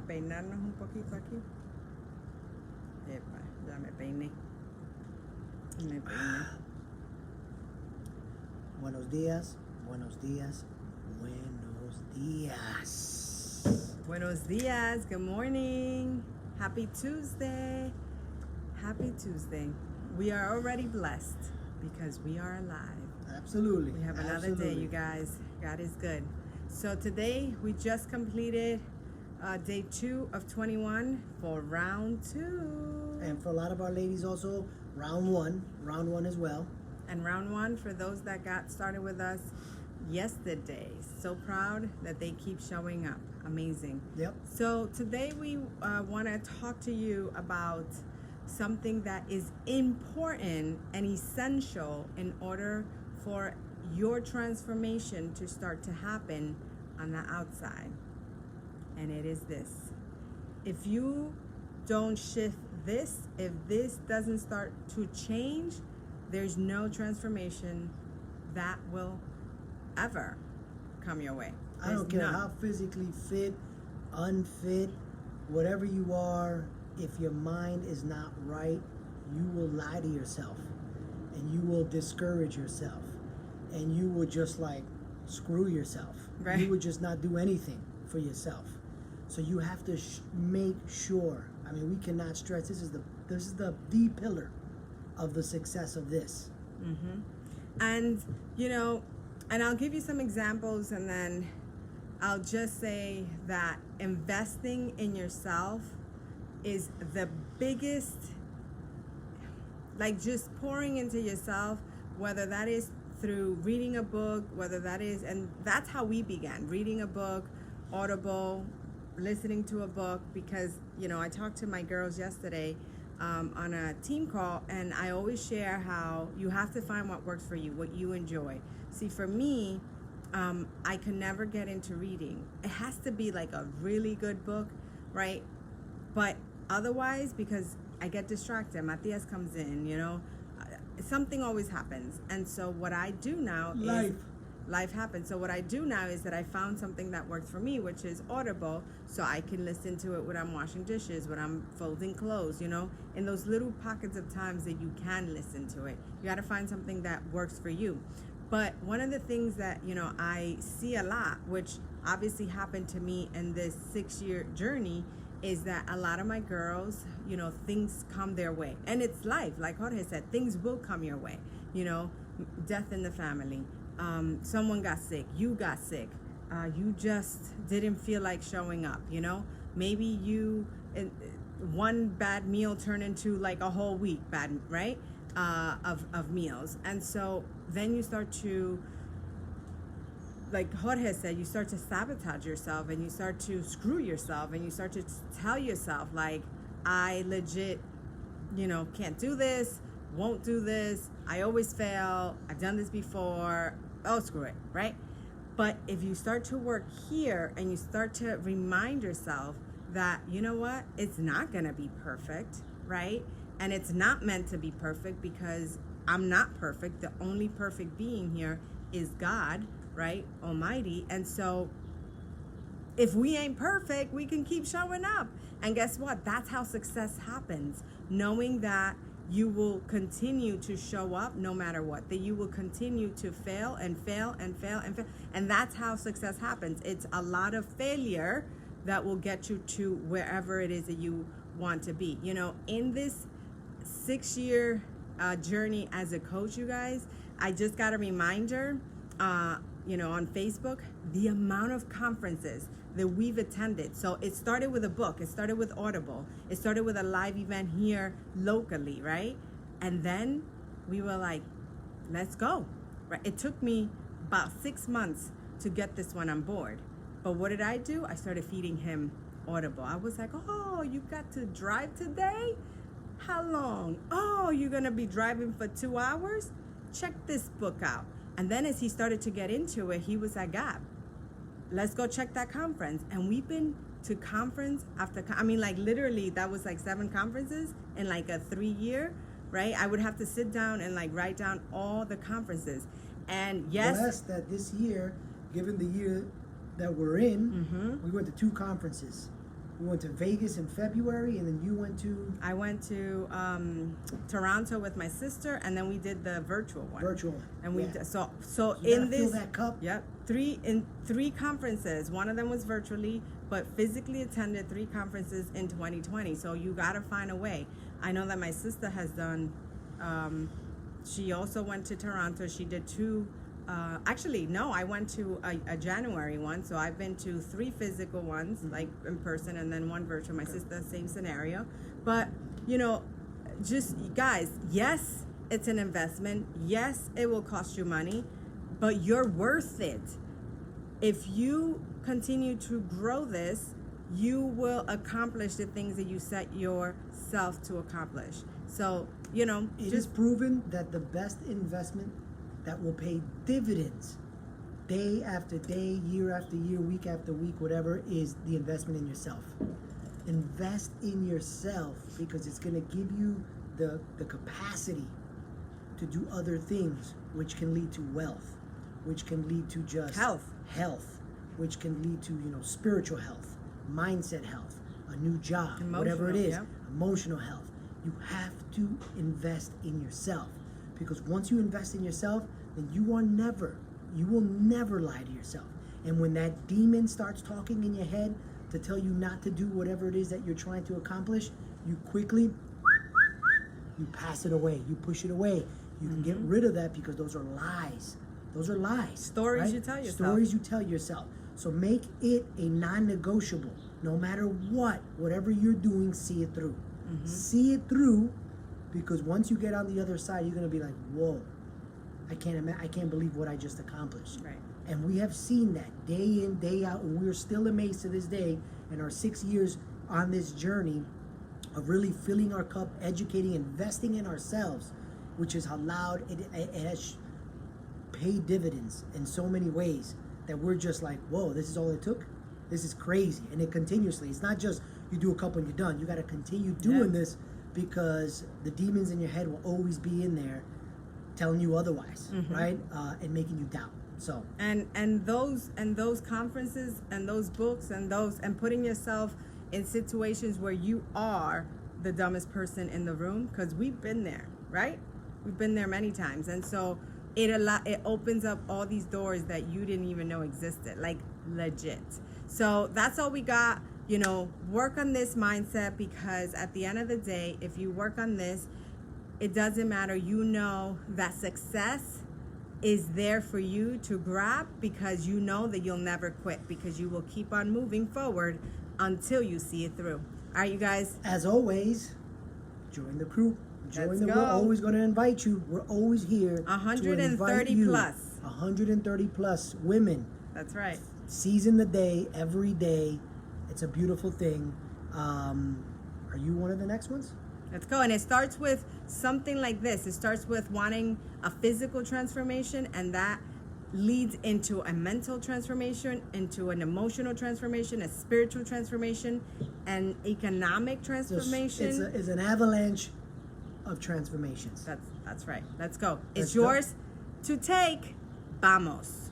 peinarnos un poquito aquí. Epa, ya me peiné. Me peiné. Buenos días, buenos días, buenos días. Buenos dias. Good morning. Happy Tuesday. Happy Tuesday. We are already blessed because we are alive. Absolutely. We have another day, you guys. God is good. So today we just completed day 2 of 21 for round 2. And for a lot of our ladies also, round one as well. And round 1 for those that got started with us yesterday. So proud that they keep showing up. Amazing. Yep. So today we want to talk to you about something that is important and essential in order for your transformation to start to happen on the outside. And it is this. If you don't shift this, if this doesn't start to change, there's no transformation that will ever come your way. I don't care how physically fit, unfit, whatever you are, if your mind is not right, you will lie to yourself and you will discourage yourself and you will just like screw yourself. Right. You would just not do anything for yourself. So you have to make sure. I mean, we cannot stress. This is the pillar of the success of this. Mm-hmm. And you know, and I'll give you some examples, and then I'll just say that investing in yourself is the biggest, like just pouring into yourself, whether that is through reading a book, whether that is, and that's how we began, reading a book, Audible, listening to a book, because, you know, I talked to my girls yesterday on a team call, and I always share how you have to find what works for you, what you enjoy. See, for me, I could never get into reading. It has to be like a really good book, right? But otherwise, because I get distracted, Matias comes in, you know, something always happens. And so what I do now is life happens. So what I do now is that I found something that works for me, which is Audible, so I can listen to it when I'm washing dishes, when I'm folding clothes, you know, in those little pockets of times that you can listen to it. You got to find something that works for you. But one of the things that, you know, I see a lot, which obviously happened to me in this 6-year journey, is that a lot of my girls, you know, things come their way. And it's life. Like Jorge said, things will come your way. You know, death in the family. Someone got sick. You got sick. You just didn't feel like showing up, you know? Maybe you, one bad meal turned into like a whole week bad, right? Of meals. And so then you start to, like Jorge said, you start to sabotage yourself and you start to screw yourself and you start to tell yourself like, I legit, you know, can't do this, won't do this, I always fail, I've done this before, oh, screw it, right? But if you start to work here and you start to remind yourself that, you know what, it's not gonna be perfect, right? And it's not meant to be perfect because I'm not perfect. The only perfect being here is God, right? Almighty. And so if we ain't perfect, we can keep showing up. And guess what? That's how success happens. Knowing that you will continue to show up no matter what, that you will continue to fail and fail and fail and fail. And that's how success happens. It's a lot of failure that will get you to wherever it is that you want to be. You know, in this 6-year journey as a coach, you guys, I just got a reminder, you know, on Facebook, the amount of conferences that we've attended. So it started with a book, it started with Audible, it started with a live event here locally, right? And then we were like, let's go, right? It took me about 6 months to get this one on board. But what did I do? I started feeding him Audible. I was like, oh, you got to drive today? How long? Oh, you're gonna be driving for 2 hours? Check this book out. And then as he started to get into it, he was like, Gab, let's go check that conference. And we've been to conference after, I mean, like literally that was like 7 conferences in like a 3-year, right? I would have to sit down and like write down all the conferences. And yes. Blessed that this year, given the year that we're in, we went to 2 conferences. We went to Vegas in February, and then you went to I went to Toronto with my sister, and then we did the virtual one. virtual. And we Yeah. so You in gotta fill this that cup. Yep, three conferences. One of them was virtually, but physically attended 3 conferences in 2020. So you gotta find a way. I know that my sister has done. She also went to Toronto. She did 2. Actually, no, I went to a January one. So I've been to 3 physical ones, like in person, and then 1 virtual. My sister, same scenario. But, you know, just guys, yes, it's an investment. Yes, it will cost you money, but you're worth it. If you continue to grow this, you will accomplish the things that you set yourself to accomplish. So, you know, It is just proven that the best investment that will pay dividends day after day, year after year, week after week, whatever, is the investment in yourself. Invest in yourself because it's going to give you the capacity to do other things, which can lead to wealth, which can lead to just health, which can lead to, you know, spiritual health, mindset health, a new job, whatever it is, yeah. emotional health. You have to invest in yourself, because once you invest in yourself, then you will never lie to yourself. And when that demon starts talking in your head to tell you not to do whatever it is that you're trying to accomplish, you quickly pass it away, you push it away. You can get rid of that, because those are lies. Those are lies. Stories right? you tell yourself. Stories you tell yourself. So make it a non-negotiable. No matter what, whatever you're doing, see it through. See it through, because once you get on the other side, you're gonna be like, whoa, I can't believe what I just accomplished. Right. And we have seen that day in, day out, and we're still amazed to this day in our 6 years on this journey of really filling our cup, educating, investing in ourselves, which has allowed it has paid dividends in so many ways that we're just like, whoa, this is all it took? This is crazy. And it continuously, it's not just you do a couple and you're done. You got to continue doing this, because the demons in your head will always be in there telling you otherwise, right? And making you doubt. So and those conferences and those books and putting yourself in situations where you are the dumbest person in the room, because we've been there, right? We've been there many times. And so it opens up all these doors that you didn't even know existed, like legit. So that's all we got. You know, work on this mindset, because at the end of the day, if you work on this, it doesn't matter. You know that success is there for you to grab, because you know that you'll never quit, because you will keep on moving forward until you see it through. All right, you guys. as always, join the crew. Let's We're go. always going to invite you. We're always here. 130 plus. 130 plus women. That's right. Season the day, every day. It's a beautiful thing. Are you one of the next ones? Let's go. And it starts with something like this. It starts with wanting a physical transformation, and that leads into a mental transformation, into an emotional transformation, a spiritual transformation, an economic transformation. It's an avalanche of transformations. That's right. Let's go. It's Let's go. yours to take. Vamos.